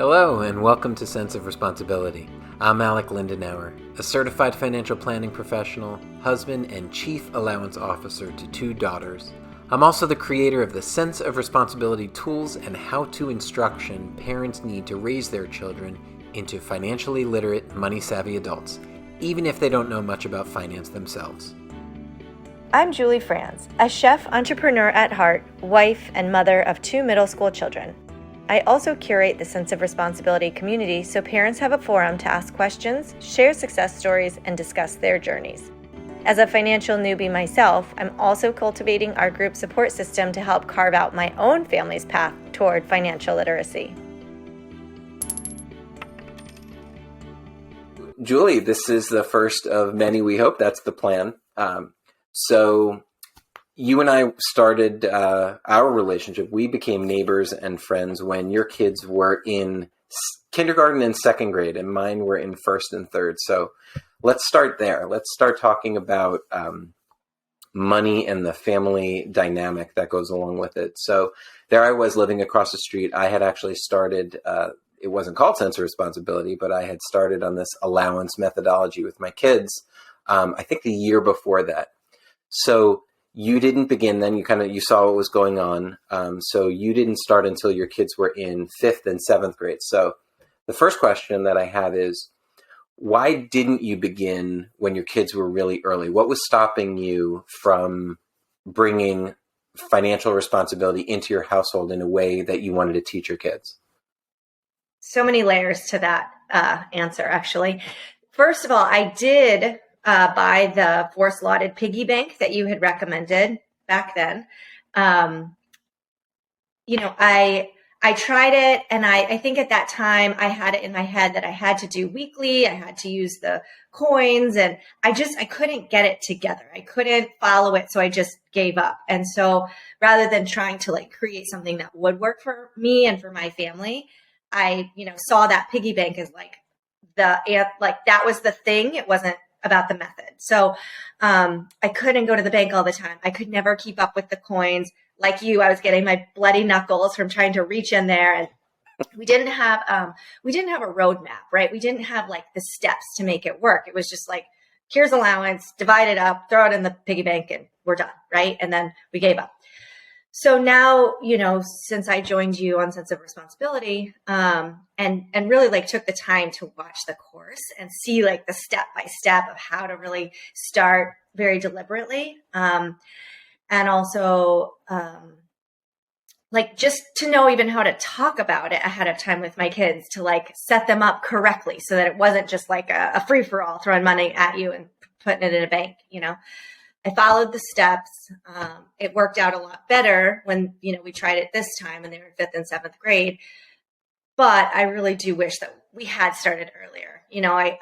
Hello and welcome to Sense of Responsibility. I'm Alec Lindenauer, a certified financial planning professional, husband, and chief allowance officer to 2 daughters. I'm also the creator of the Sense of Responsibility tools and how-to instruction parents need to raise their children into financially literate, money-savvy adults, even if they don't know much about finance themselves. I'm Julie Frans, a chef entrepreneur at heart, wife, and mother of 2 middle school children. I also curate the Sense of Responsibility community so parents have a forum to ask questions, share success stories, and discuss their journeys. As a financial newbie myself, I'm also cultivating our group support system to help carve out my own family's path toward financial literacy. Julie, this is the first of many, we hope. That's the plan. So you and I started our relationship. We became neighbors and friends when your kids were in kindergarten and second grade, and mine were in first and third. So let's start there. Let's start talking about money and the family dynamic that goes along with it. So there I was living across the street. I had actually started, it wasn't called Sense of Responsibility, but I had started on this allowance methodology with my kids, I think the year before that. So you didn't begin then, you saw what was going on. So you didn't start until your kids were in 5th and 7th grade. So the first question that I have is, why didn't you begin when your kids were really early? What was stopping you from bringing financial responsibility into your household in a way that you wanted to teach your kids? So many layers to that answer, actually. First of all, I did buy the force allotted piggy bank that you had recommended back then. I tried it, and I think at that time I had it in my head that I had to do weekly. I had to use the coins, and I couldn't get it together. I couldn't follow it, so I just gave up. And so rather than trying to create something that would work for me and for my family, I, saw that piggy bank as that was the thing. It wasn't about the method. So I couldn't go to the bank all the time. I could never keep up with the coins. Like you, I was getting my bloody knuckles from trying to reach in there. And we didn't have a roadmap, right? We didn't have the steps to make it work. It was just here's allowance, divide it up, throw it in the piggy bank, and we're done, right? And then we gave up. So now, since I joined you on Sense of Responsibility, and really took the time to watch the course and see the step by step of how to really start very deliberately. And also, just to know even how to talk about it ahead of time with my kids, to set them up correctly so that it wasn't just a free for all, throwing money at you and putting it in a bank, I followed the steps. It worked out a lot better when, we tried it this time and they were in 5th and 7th grade. But I really do wish that we had started earlier.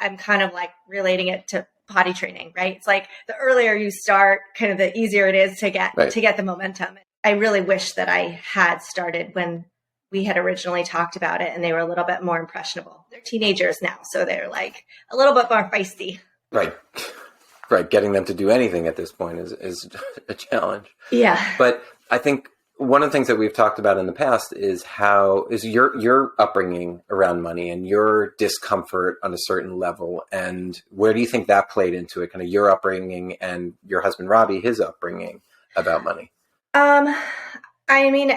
I'm kind of relating it to potty training, right? It's the earlier you start, kind of the easier it is to get the momentum. I really wish that I had started when we had originally talked about it and they were a little bit more impressionable. They're teenagers now, so they're a little bit more feisty. Right. Getting them to do anything at this point is a challenge. Yeah. But I think one of the things that we've talked about in the past is your upbringing around money and your discomfort on a certain level. And where do you think that played into it? Kind of your upbringing and your husband, Robbie, his upbringing about money.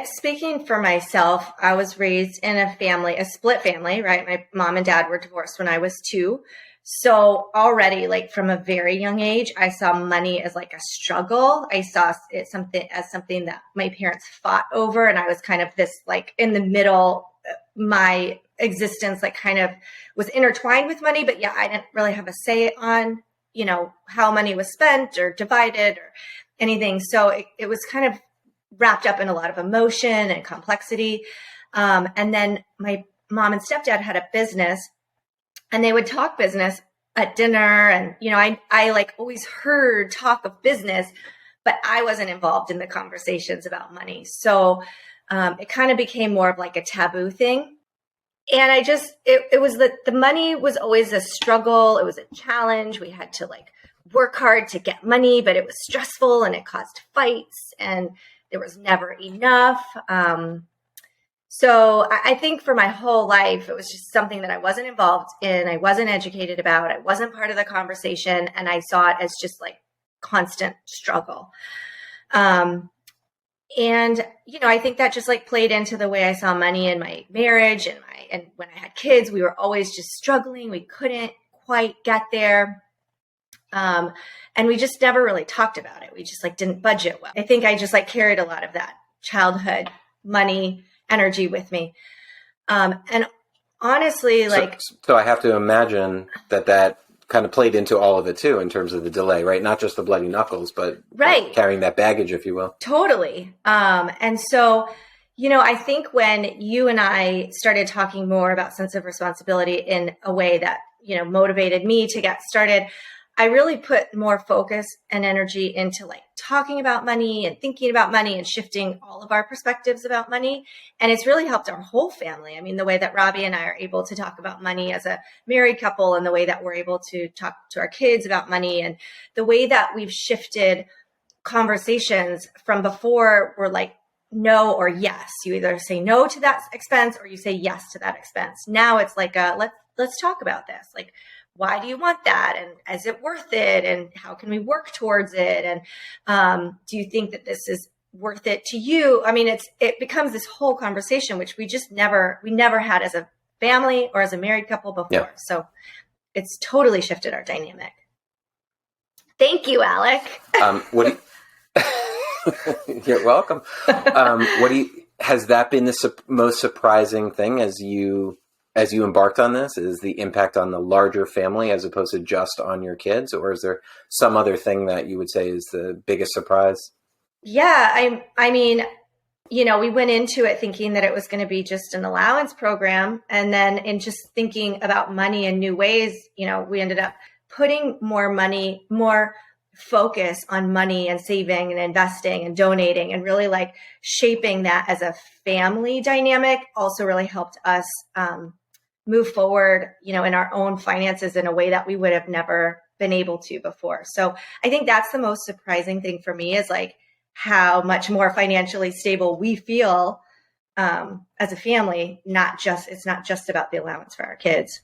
Speaking for myself, I was raised in a split family, right? My mom and dad were divorced when I was 2. So already, from a very young age, I saw money as a struggle. I saw it something that my parents fought over. And I was kind of this, in the middle, my existence, kind of was intertwined with money. But yeah, I didn't really have a say on, how money was spent or divided or anything. So it was kind of wrapped up in a lot of emotion and complexity. And then my mom and stepdad had a business. And they would talk business at dinner. And, I always heard talk of business, but I wasn't involved in the conversations about money. So it kind of became more of a taboo thing. And it was the money was always a struggle. It was a challenge. We had to work hard to get money, but it was stressful and it caused fights and there was never enough. So I think for my whole life, it was just something that I wasn't involved in. I wasn't educated about. I wasn't part of the conversation. And I saw it as just like constant struggle. And, I think that just like played into the way I saw money in my marriage and when I had kids, we were always just struggling. We couldn't quite get there. And we just never really talked about it. We just like didn't budget well. I think I just like carried a lot of that childhood money energy with me. And honestly, so I have to imagine that kind of played into all of it too, in terms of the delay, right? Not just the bloody knuckles, but right. Carrying that baggage, if you will. Totally. And so, I think when you and I started talking more about sense of responsibility in a way that, motivated me to get started, I really put more focus and energy into like talking about money and thinking about money and shifting all of our perspectives about money. And it's really helped our whole family. I mean, the way that Robbie and I are able to talk about money as a married couple, and the way that we're able to talk to our kids about money, and the way that we've shifted conversations from before were like no or yes. You either say no to that expense or you say yes to that expense. Now it's like, let's talk about this. Like, why do you want that? And is it worth it? And how can we work towards it? And do you think that this is worth it to you? I mean, it becomes this whole conversation, which we never had as a family or as a married couple before. Yeah. So it's totally shifted our dynamic. Thank you, Alec. You're welcome. Has that been the most surprising thing as you embarked on this, is the impact on the larger family as opposed to just on your kids? Or is there some other thing that you would say is the biggest surprise? Yeah, I mean, we went into it thinking that it was going to be just an allowance program. And then in just thinking about money in new ways, we ended up putting more focus on money and saving and investing and donating, and really like shaping that as a family dynamic also really helped us move forward, in our own finances in a way that we would have never been able to before. So I think that's the most surprising thing for me, is like how much more financially stable we feel as a family. It's not just about the allowance for our kids.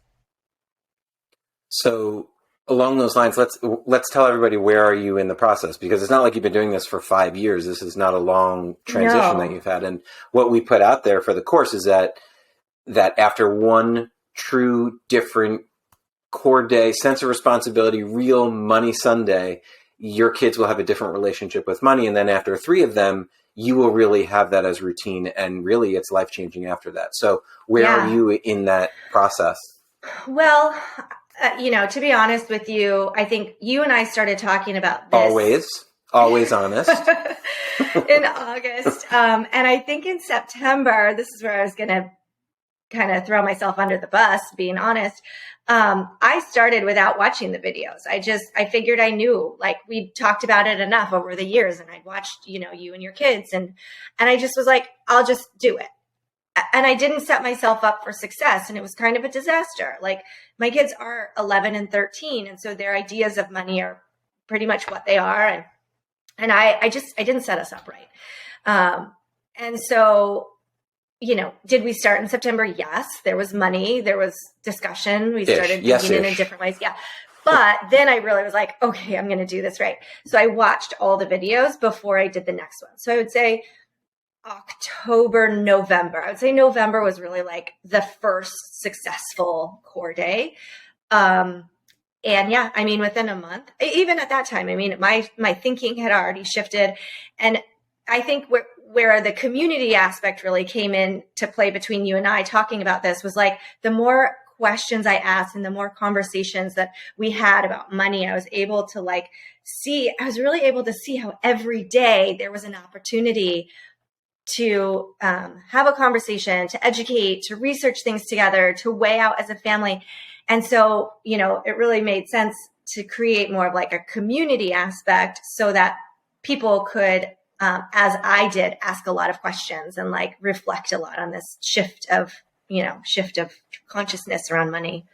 So along those lines, let's tell everybody, where are you in the process? Because it's not like you've been doing this for 5 years. This is not a long transition that you've had. And what we put out there for the course is that after one true different core day, sense of responsibility, real money Sunday, your kids will have a different relationship with money. And then after 3 of them, you will really have that as routine, and really it's life-changing after that. So where are you in that process? Well, to be honest with you, I think you and I started talking about this. Always honest. In August. And I think in September, this is where I was going to kind of throw myself under the bus, being honest. I started without watching the videos. I figured I knew, like, we talked about it enough over the years, and I'd watched, you and your kids. And I just was like, I'll just do it. And I didn't set myself up for success. And it was kind of a disaster. Like, my kids are 11 and 13. And so their ideas of money are pretty much what they are. And I didn't set us up right. And so, did we start in September? Yes. There was money. There was discussion. We started thinking in different ways. Yeah. But then I really was like, okay, I'm going to do this right. So I watched all the videos before I did the next one. So I would say October, November. I would say November was really like the first successful core day. And yeah, I mean, within a month, even at that time, I mean, my thinking had already shifted. And I think where the community aspect really came in to play between you and I talking about this was like, the more questions I asked and the more conversations that we had about money, I was really able to see how every day there was an opportunity to have a conversation, to educate, to research things together, to weigh out as a family. And so, it really made sense to create more of like a community aspect so that people could, as I did, ask a lot of questions and like reflect a lot on this shift of consciousness around money.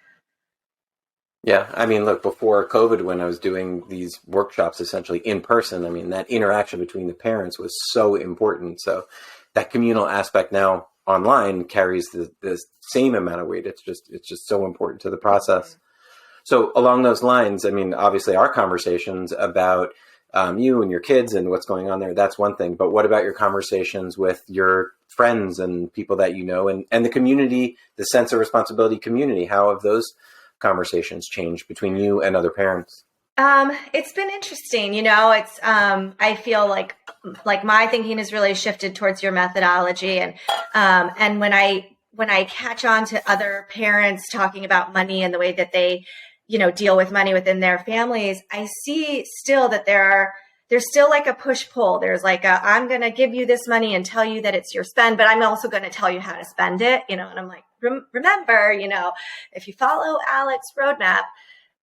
Yeah. I mean, look, before COVID, when I was doing these workshops essentially in person, I mean, that interaction between the parents was so important. So that communal aspect now online carries the same amount of weight. It's just so important to the process. So along those lines, I mean, obviously our conversations about you and your kids and what's going on there, that's one thing. But what about your conversations with your friends and people that you know and the community, the sense of responsibility community? How have those conversations changed between you and other parents? It's been interesting, it's, I feel like my thinking has really shifted towards your methodology. And when I catch on to other parents talking about money and the way that they, deal with money within their families, I see still that there's still like a push pull. There's like I'm going to give you this money and tell you that it's your spend, but I'm also going to tell you how to spend it, and I'm like, remember, if you follow Alec's roadmap,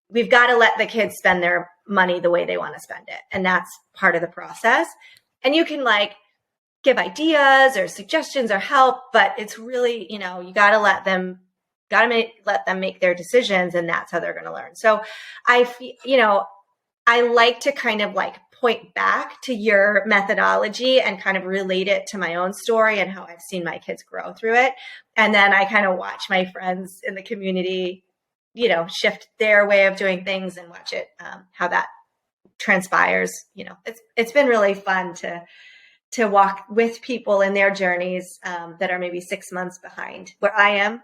we've got to let the kids spend their money the way they want to spend it. And that's part of the process. And you can like give ideas or suggestions or help, but it's really, you got to let them make their decisions, and that's how they're going to learn. So I feel, I like to kind of like point back to your methodology and kind of relate it to my own story and how I've seen my kids grow through it. And then I kind of watch my friends in the community, shift their way of doing things and watch it, how that transpires. It's been really fun to walk with people in their journeys that are maybe 6 months behind where I am.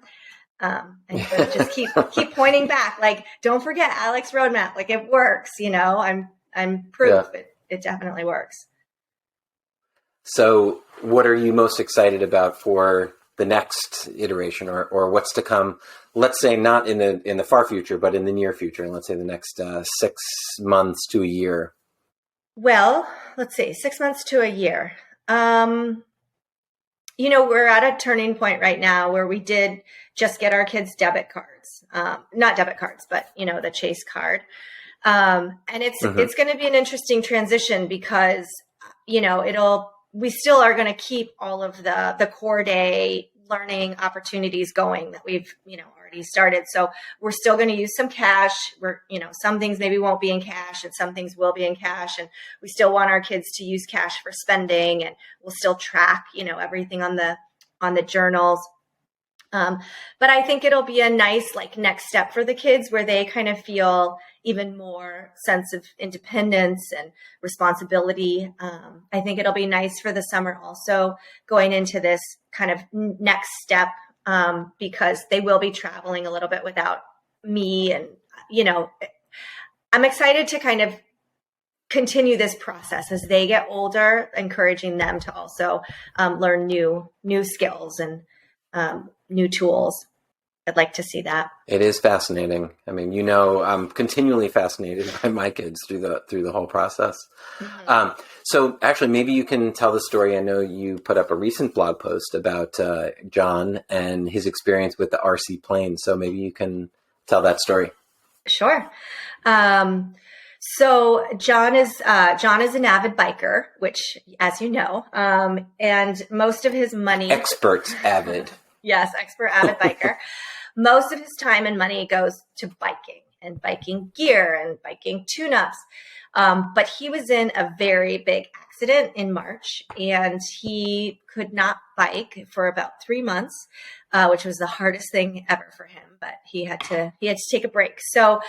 And so just keep pointing back, like, don't forget Alec's roadmap. Like it works, I'm proof it definitely works. So what are you most excited about for the next iteration or what's to come? Let's say not in the far future, but in the near future. And let's say the next 6 months to a year. Well, let's see, 6 months to a year. We're at a turning point right now where we did just get our kids debit cards, not debit cards, but the Chase card. And it's going to be an interesting transition because, we still are going to keep all of the core day learning opportunities going that we've, already started. So we're still going to use some cash. We're, some things maybe won't be in cash and some things will be in cash. And we still want our kids to use cash for spending, and we'll still track, everything on the journals. But I think it'll be a nice next step for the kids where they kind of feel even more sense of independence and responsibility. I think it'll be nice for the summer also going into this kind of next step, because they will be traveling a little bit without me. And, I'm excited to kind of continue this process as they get older, encouraging them to also learn new skills and new tools. I'd like to see that. It is fascinating. I mean, I'm continually fascinated by my kids through the whole process. Mm-hmm. So actually, maybe you can tell the story. I know you put up a recent blog post about John and his experience with the RC plane. So maybe you can tell that story. Sure. So John is an avid biker, which, as you know, and most of his money... Expert avid. Yes, expert avid biker. Most of his time and money goes to biking and biking gear and biking tune-ups. But he was in a very big accident in March, and he could not bike for about 3 months, which was the hardest thing ever for him. But he had to take a break. So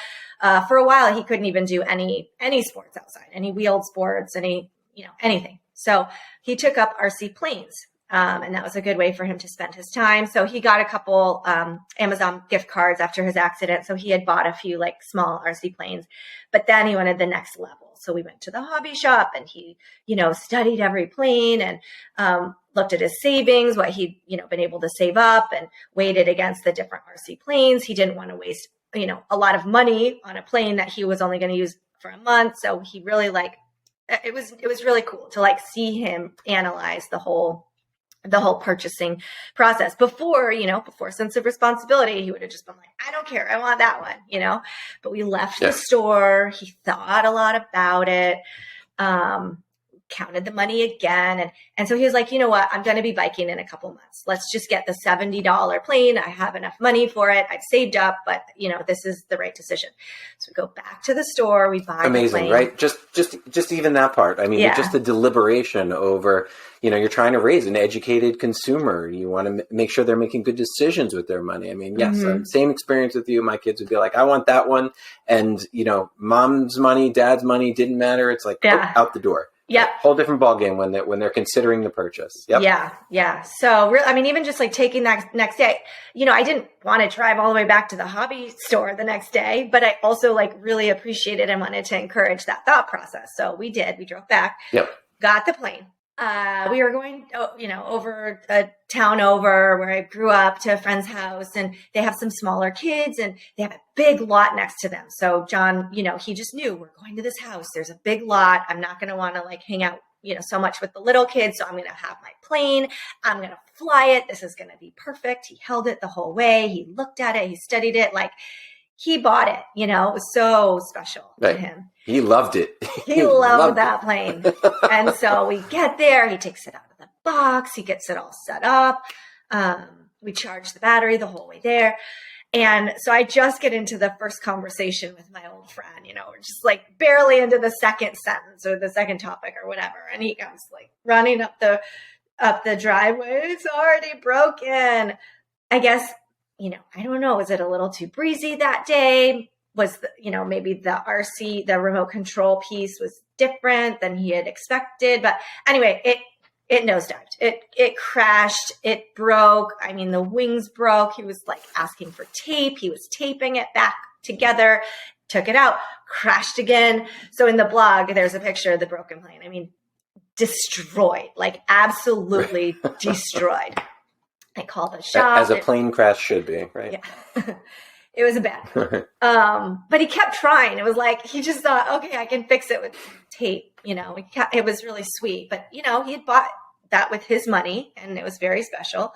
for a while, he couldn't even do any sports outside, any wheeled sports, anything. So he took up RC planes. And that was a good way for him to spend his time. So he got a couple Amazon gift cards after his accident. So he had bought a few small RC planes, but then he wanted the next level. So we went to the hobby shop and he, studied every plane and looked at his savings, what he'd, been able to save up, and weighed it against the different RC planes. He didn't want to waste, a lot of money on a plane that he was only going to use for a month. So he really it was really cool to see him analyze the whole purchasing process. Before sense of responsibility, he would have just been like, I don't care, I want that one, but we left the store. He thought a lot about it. counted the money again. And so he was like, you know what, I'm going to be biking in a couple months. Let's just get the $70 plane. I have enough money for it. I've saved up, but this is the right decision. So we go back to the store, we buy the plane. Right? Just even that part. I mean, just the deliberation over, you're trying to raise an educated consumer. You want to make sure they're making good decisions with their money. I mean, yes, same experience with you. My kids would be like, I want that one. And, mom's money, dad's money didn't matter. It's like, out the door. Yeah. Whole different ballgame when they're considering the purchase. Yep. Yeah. So even just like taking that next day, I didn't want to drive all the way back to the hobby store the next day, but I also like really appreciated and wanted to encourage that thought process. So we drove back, got the plane. We were going, over a town over where I grew up to a friend's house, and they have some smaller kids and they have a big lot next to them. So John, he just knew we're going to this house. There's a big lot. I'm not going to want to like hang out, so much with the little kids. So I'm going to have my plane. I'm going to fly it. This is going to be perfect. He held it the whole way. He looked at it. He studied it. Like he bought it, it was so special to him. He loved it. He loved that plane. And so we get there. He takes it out of the box. He gets it all set up. We charge the battery the whole way there. And so I just get into the first conversation with my old friend, we're just like barely into the second sentence or the second topic or whatever. And he comes like running up the driveway. It's already broken. I guess, I don't know. Was it a little too breezy that day? Was maybe the RC, the remote control piece was different than he had expected. But anyway, it nosedived. It crashed. It broke. I mean, the wings broke. He was like asking for tape. He was taping it back together, took it out, crashed again. So in the blog, there's a picture of the broken plane. I mean, destroyed, like absolutely destroyed. I called the shop. As a plane crash should be, right? Yeah. It was bad. But he kept trying. It was like, he just thought, okay, I can fix it with tape. It was really sweet, but he had bought that with his money and it was very special.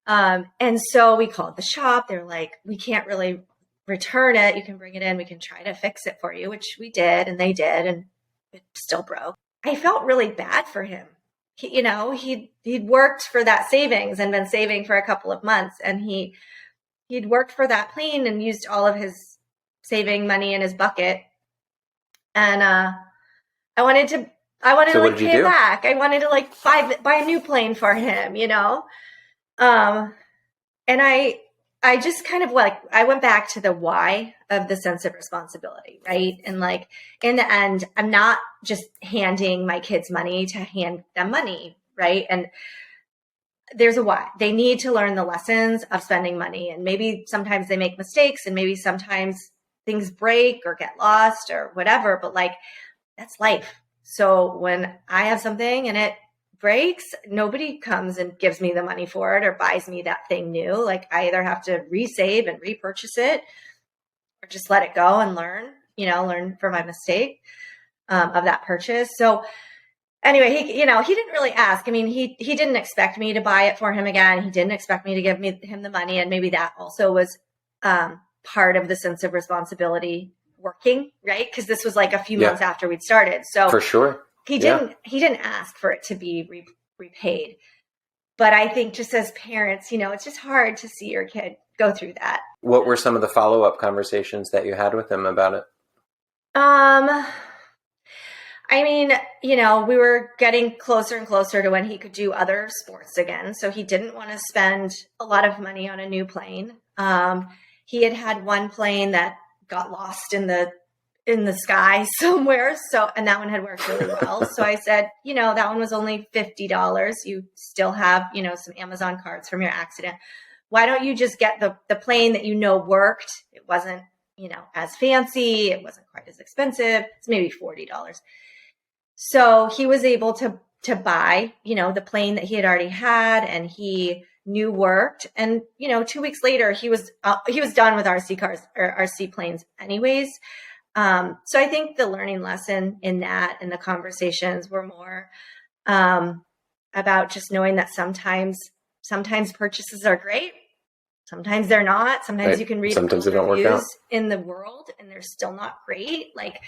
And so we called the shop. They're like, we can't really return it. You can bring it in. We can try to fix it for you, which we did. And they did. And it still broke. I felt really bad for him. He'd worked for that savings and been saving for a couple of months, and he'd worked for that plane and used all of his saving money in his bucket. And I wanted to like pay it back. I wanted to like buy a new plane for him, and I just kind of like, I went back to the why of the sense of responsibility, right? And like, in the end, I'm not just handing my kids money to hand them money, right? And there's a why. They need to learn the lessons of spending money. And maybe sometimes they make mistakes, and maybe sometimes things break or get lost or whatever, but like, that's life. So when I have something and it breaks, nobody comes and gives me the money for it or buys me that thing new. Like I either have to resave and repurchase it or just let it go and learn from my mistake of that purchase. So anyway, he didn't really ask. I mean, he didn't expect me to buy it for him again. He didn't expect me to give him the money. And maybe that also was part of the sense of responsibility working, right? Because this was like a few months after we'd started. So for sure. He didn't ask for it to be repaid. But I think just as parents, it's just hard to see your kid go through that. What were some of the follow-up conversations that you had with him about it? I mean, we were getting closer and closer to when he could do other sports again. So he didn't want to spend a lot of money on a new plane. He had one plane that got lost in the sky somewhere. And that one had worked really well. So I said, that one was only $50. You still have, some Amazon cards from your accident. Why don't you just get the plane that worked? It wasn't, as fancy. It wasn't quite as expensive. It's maybe $40. So he was able to buy, the plane that he had already had and he knew worked. And, 2 weeks later, he was done with RC cars or RC planes anyways. So I think the learning lesson in that and the conversations were more about just knowing that sometimes purchases are great. Sometimes they're not. Sometimes you can read sometimes they don't work out in the world and they're still not great. Like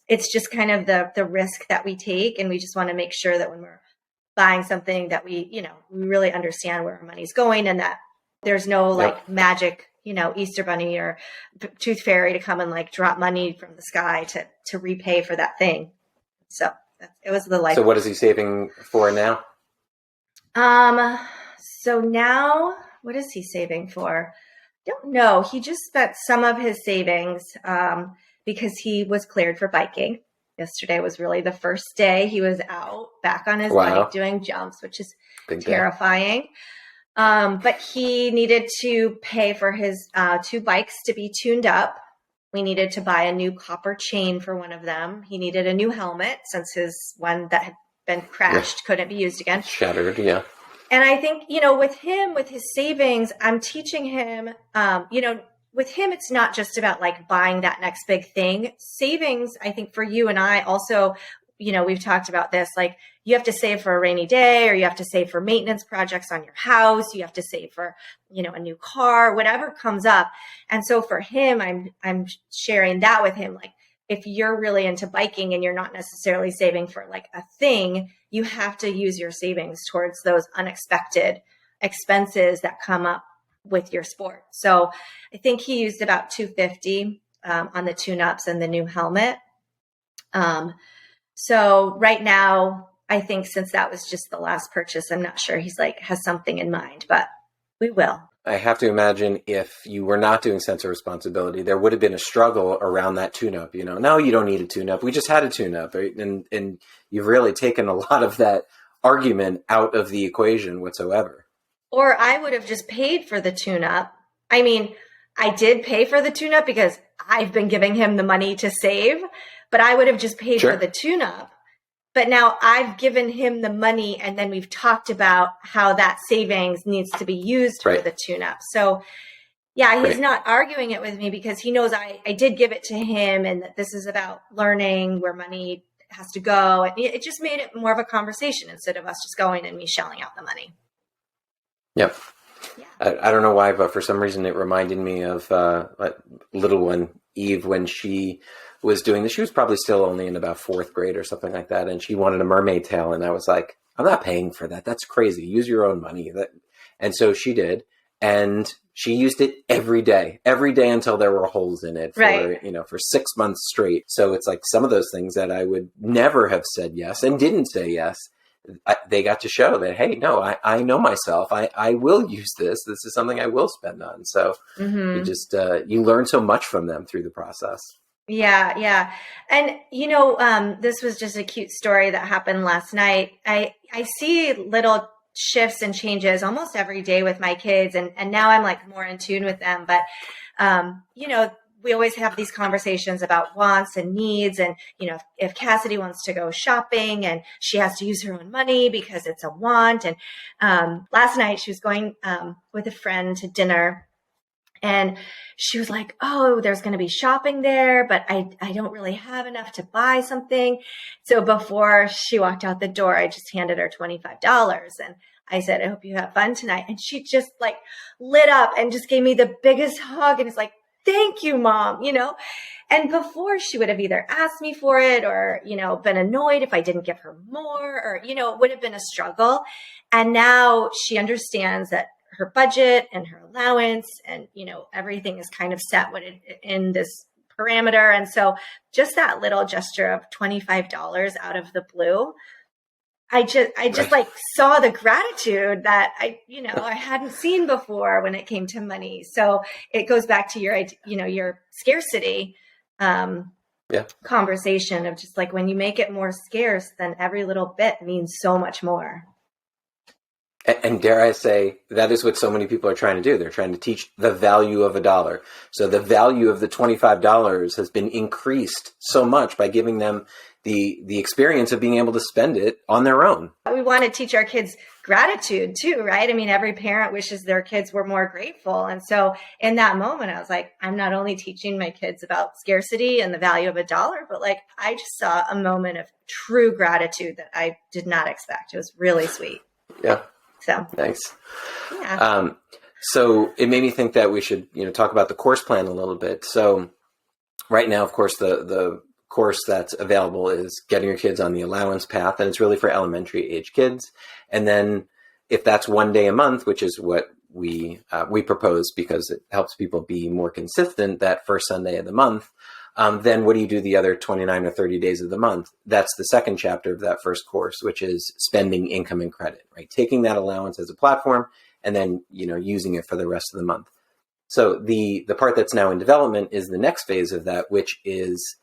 it's just kind of the risk that we take. And we just want to make sure that when we're buying something that we really understand where our money's going, and that there's no like magic, Easter bunny or tooth fairy to come and like drop money from the sky to repay for that thing. So it was the life. So what is he saving for now? So now what is he saving for? Don't know. He just spent some of his savings, because he was cleared for biking. Yesterday was really the first day he was out back on his bike doing jumps, which is terrifying. But he needed to pay for his 2 bikes to be tuned up. We needed to buy a new copper chain for one of them. He needed a new helmet since his one that had been crashed couldn't be used again. Shattered, yeah. And I think, with him, with his savings, I'm teaching him, with him, it's not just about like buying that next big thing. Savings, I think for you and I also, we've talked about this, like you have to save for a rainy day, or you have to save for maintenance projects on your house. You have to save for, a new car, whatever comes up. And so for him, I'm sharing that with him. Like, if you're really into biking and you're not necessarily saving for like a thing, you have to use your savings towards those unexpected expenses that come up with your sport. So I think he used about $250 on the tune-ups and the new helmet. So right now, I think since that was just the last purchase, I'm not sure he's like has something in mind, but we will. I have to imagine if you were not doing sense of responsibility, there would have been a struggle around that tune-up. No, you don't need a tune-up. We just had a tune-up, right? And you've really taken a lot of that argument out of the equation whatsoever. Or I would have just paid for the tune-up. I mean, I did pay for the tune-up because I've been giving him the money to save, but I would have just paid for the tune-up. But now I've given him the money, and then we've talked about how that savings needs to be used for the tune-up. So yeah, he's not arguing it with me because he knows I did give it to him, and that this is about learning where money has to go. And it just made it more of a conversation instead of us just going and me shelling out the money. Yep. Yeah. I don't know why, but for some reason it reminded me of little one, Eve, when she was doing this. She was probably still only in about 4th grade or something like that. And she wanted a mermaid tail. And I was like, I'm not paying for that. That's crazy. Use your own money. And so she did. And she used it every day until there were holes in it for 6 months straight. So it's like some of those things that I would never have said yes and didn't say yes. They got to show that, hey, no, I know myself. I will use this. This is something I will spend on. So you just, you learn so much from them through the process. Yeah. Yeah. And, this was just a cute story that happened last night. I see little shifts and changes almost every day with my kids. And now I'm like more in tune with them. But, we always have these conversations about wants and needs. And, if Cassidy wants to go shopping and she has to use her own money because it's a want. And last night she was going with a friend to dinner. And she was like, oh, there's going to be shopping there, but I don't really have enough to buy something. So before she walked out the door, I just handed her $25. And I said, I hope you have fun tonight. And she just like lit up and just gave me the biggest hug. And it's like, thank you, Mom, And before she would have either asked me for it or, been annoyed if I didn't give her more or, it would have been a struggle. And now she understands that her budget and her allowance and, everything is kind of set in this parameter. And so just that little gesture of $25 out of the blue, I just like saw the gratitude that I hadn't seen before when it came to money. So it goes back to your scarcity conversation of just like when you make it more scarce, then every little bit means so much more. And dare I say, that is what so many people are trying to do. They're trying to teach the value of $1. So the value of the $25 has been increased so much by giving them the experience of being able to spend it on their own. We want to teach our kids gratitude too, right? I mean, every parent wishes their kids were more grateful. And so in that moment, I was like, I'm not only teaching my kids about scarcity and the value of $1, but like I just saw a moment of true gratitude that I did not expect. It was really sweet. Yeah. So nice. Yeah. So it made me think that we should, talk about the course plan a little bit. So right now, of course, the course that's available is Getting Your Kids on the Allowance Path, and it's really for elementary age kids. And then if that's one day a month, which is what we propose because it helps people be more consistent that first Sunday of the month, then what do you do the other 29 or 30 days of the month? That's the second chapter of that first course, which is spending income and credit, right? Taking that allowance as a platform and then, using it for the rest of the month. So the part that's now in development is the next phase of that, which is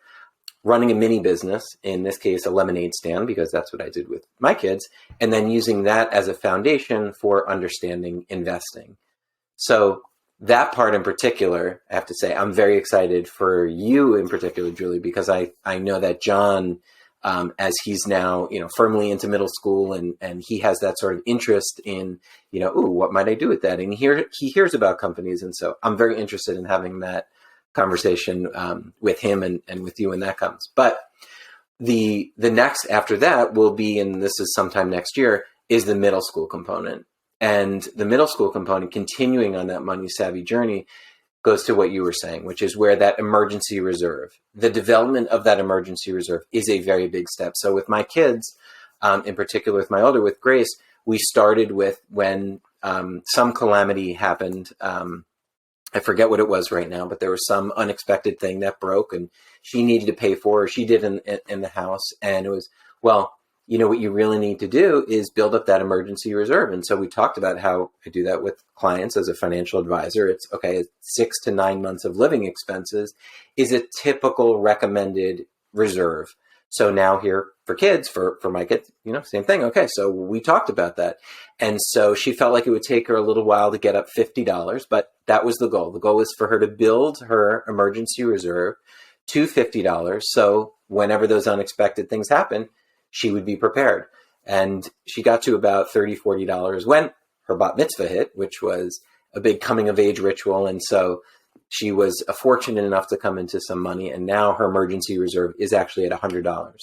running a mini business, in this case, a lemonade stand, because that's what I did with my kids, and then using that as a foundation for understanding investing. So that part in particular, I have to say, I'm very excited for you in particular, Julie, because I know that John, as he's now, firmly into middle school and he has that sort of interest in, what might I do with that? And he hears about companies. And so I'm very interested in having that conversation with him and with you when that comes. But the next after that will be, and this is sometime next year, is the middle school component. And the middle school component, continuing on that money savvy journey, goes to what you were saying, which is where that emergency reserve, the development of that emergency reserve is a very big step. So with my kids, in particular with my older, with Grace, we started with when some calamity happened. I forget what it was right now, but there was some unexpected thing that broke and she needed to pay for, or she did in the house. And it was, well, what you really need to do is build up that emergency reserve. And so we talked about how I do that with clients as a financial advisor. It's okay, 6 to 9 months of living expenses is a typical recommended reserve. So now here for kids, for my kids, same thing. Okay, so we talked about that. And so she felt like it would take her a little while to get up $50, but that was the goal. The goal was for her to build her emergency reserve to $50. So whenever those unexpected things happen, she would be prepared. And she got to about $30, $40 when her bat mitzvah hit, which was a big coming of age ritual. And so she was fortunate enough to come into some money. And now her emergency reserve is actually at $100.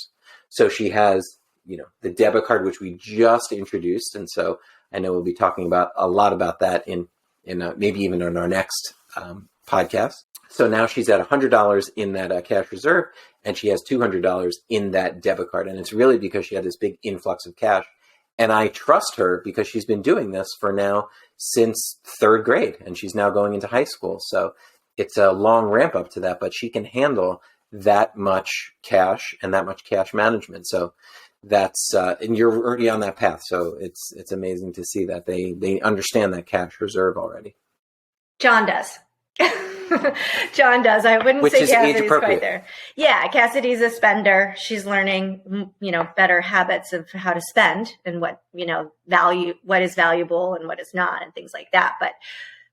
So she has, the debit card, which we just introduced. And so I know we'll be talking about a lot about that in maybe even in our next podcast. So now she's at $100 in that cash reserve, and she has $200 in that debit card. And it's really because she had this big influx of cash. And I trust her because she's been doing this for now since third grade, and she's now going into high school. So it's a long ramp up to that, but she can handle that much cash and that much cash management. So that's, and you're already on that path. So it's amazing to see that they understand that cash reserve already. John does. John does. I wouldn't Which say is Cassidy's quite there. Yeah, Cassidy's a spender. She's learning, better habits of how to spend and what, what is valuable and what is not and things like that. But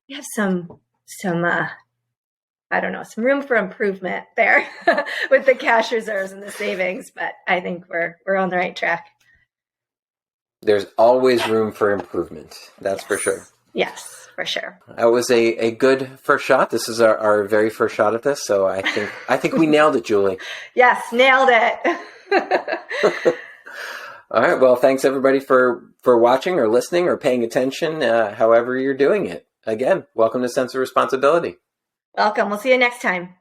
we have some room for improvement there with the cash reserves and the savings. But I think we're on the right track. There's always room for improvement. That's for sure. Yes, for sure. That was a good first shot. This is our very first shot at this. So I think we nailed it, Julie. Yes, nailed it. All right. Well, thanks everybody for watching or listening or paying attention, however you're doing it. Again, welcome to Sense of Responsibility. Welcome. We'll see you next time.